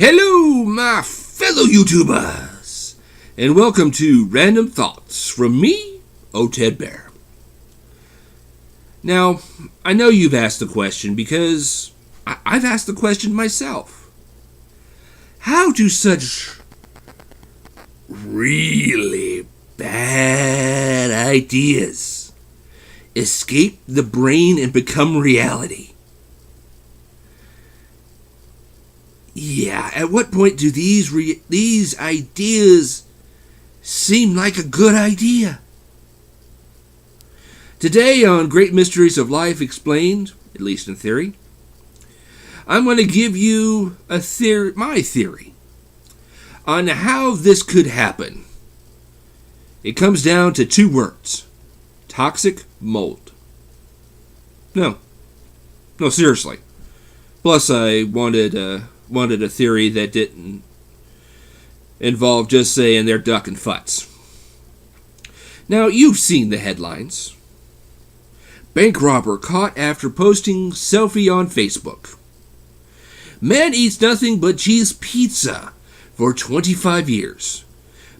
Hello, my fellow YouTubers, and welcome to Random Thoughts from me, Ted Bear. Now, I know you've asked the question because I've asked the question myself. How do such really bad ideas escape the brain and become reality? Yeah, at what point do these ideas seem like a good idea? Today on Great Mysteries of Life Explained, at least in theory, I'm going to give you my theory on how this could happen. It comes down to two words: toxic mold. No, seriously. Plus, I wanted a theory that didn't involve just saying they're ducking futs. Now, you've seen the headlines. Bank robber caught after posting selfie on Facebook. Man eats nothing but cheese pizza for 25 years.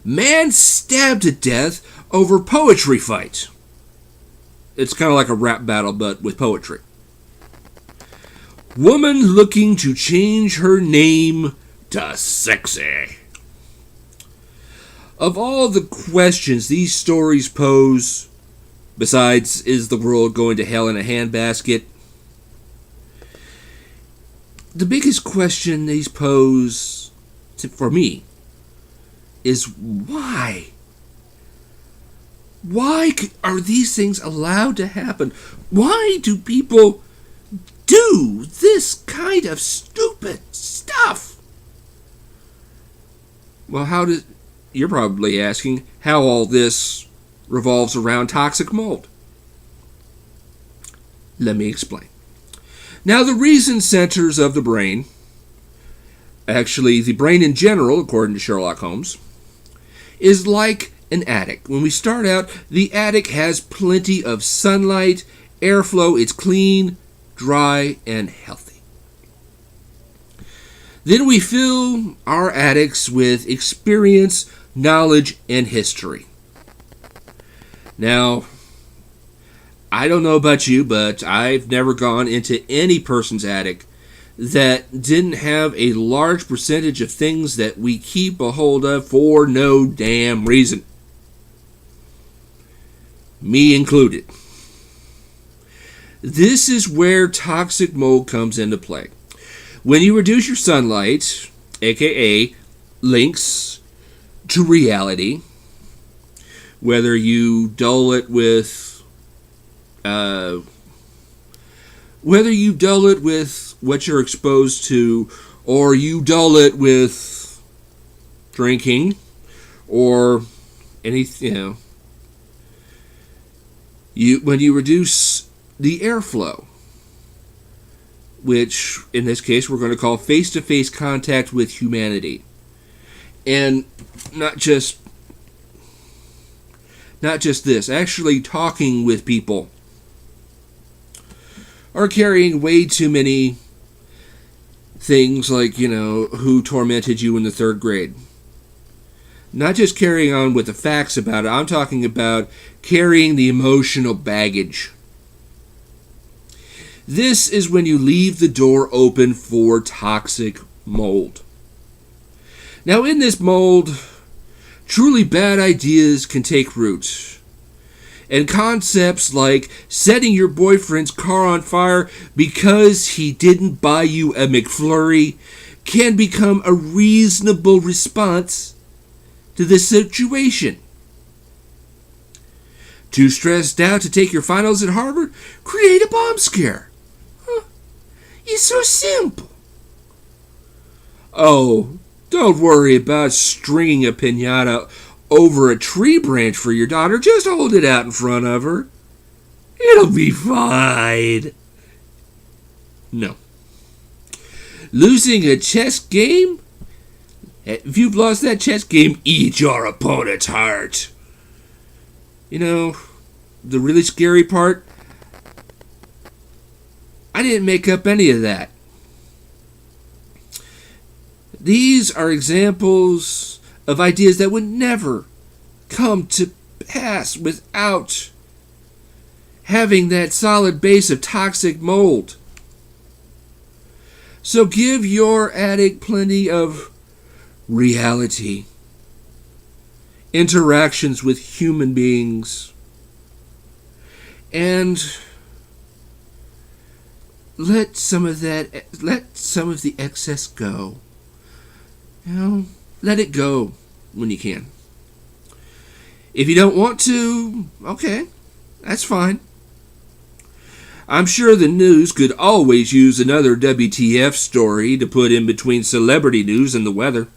Man stabbed to death over poetry fight. It's kind of like a rap battle, but with poetry. Woman looking to change her name to sexy. Of all the questions these stories pose, besides, is the world going to hell in a handbasket? The biggest question these pose, for me, is why? Why are these things allowed to happen? Why do people do this kind of stupid stuff? Well, you're probably asking how all this revolves around toxic mold. Let me explain. Now, the reason centers of the brain, actually the brain in general, according to Sherlock Holmes, is like an attic. When we start out, the attic has plenty of sunlight, airflow, it's clean, dry, and healthy. Then we fill our attics with experience, knowledge, and history. Now, I don't know about you, but I've never gone into any person's attic that didn't have a large percentage of things that we keep a hold of for no damn reason. Me included. This is where toxic mold comes into play. When you reduce your sunlight, aka links to reality, whether you dull it with what you're exposed to, or you dull it with drinking, or anything, when you reduce the airflow, which in this case we're going to call face-to-face contact with humanity, and not just this, actually talking with people, or carrying way too many things like, who tormented you in the third grade. Not just carrying on with the facts about it, I'm talking about carrying the emotional baggage. This is when you leave the door open for toxic mold. Now, in this mold, truly bad ideas can take root. And concepts like setting your boyfriend's car on fire because he didn't buy you a McFlurry can become a reasonable response to this situation. Too stressed out to take your finals at Harvard? Create a bomb scare. It's so simple. Oh, don't worry about stringing a piñata over a tree branch for your daughter. Just hold it out in front of her. It'll be fine. No. Losing a chess game? If you've lost that chess game, eat your opponent's heart. The really scary part, I didn't make up any of that. These are examples of ideas that would never come to pass without having that solid base of toxic mold. So give your attic plenty of reality, interactions with human beings, and let some of the excess go. Let it go when you can. If you don't want to, okay, that's fine. I'm sure the news could always use another WTF story to put in between celebrity news and the weather.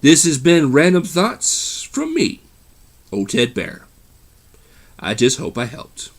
This has been Random Thoughts from me, Old Ted Bear. I just hope I helped.